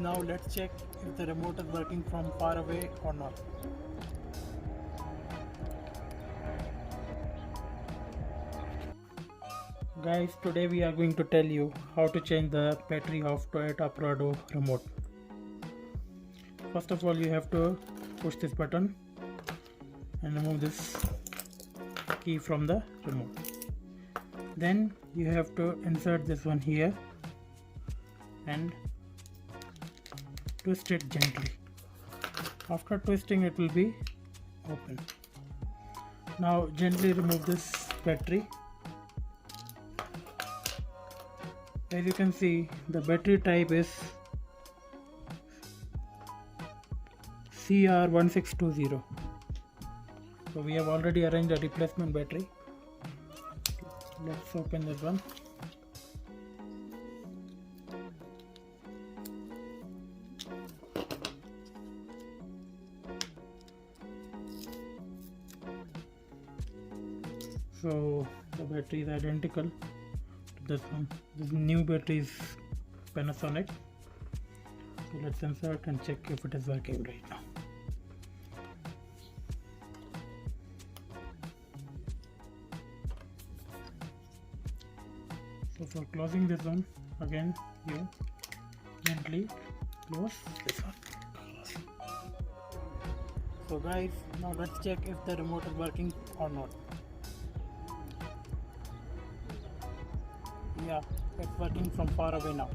now let's check if the remote is working from far away or not. Guys, today we are going to tell you how to change the battery of Toyota Prado remote. First of all, you have to push this button and remove this key from the remote. Then you have to insert this one here and twist it gently. After twisting, it will be open. Now gently remove this battery. As you can see, the battery type is CR1620. So we have already arranged a replacement battery. Let's open this one. So the battery is identical to this one. This new battery is Panasonic. So let's insert and check if it is working right now. So for closing this one, again you gently close this one. So guys, now let's check if the remote is working or not. Yeah, it's working from far away now.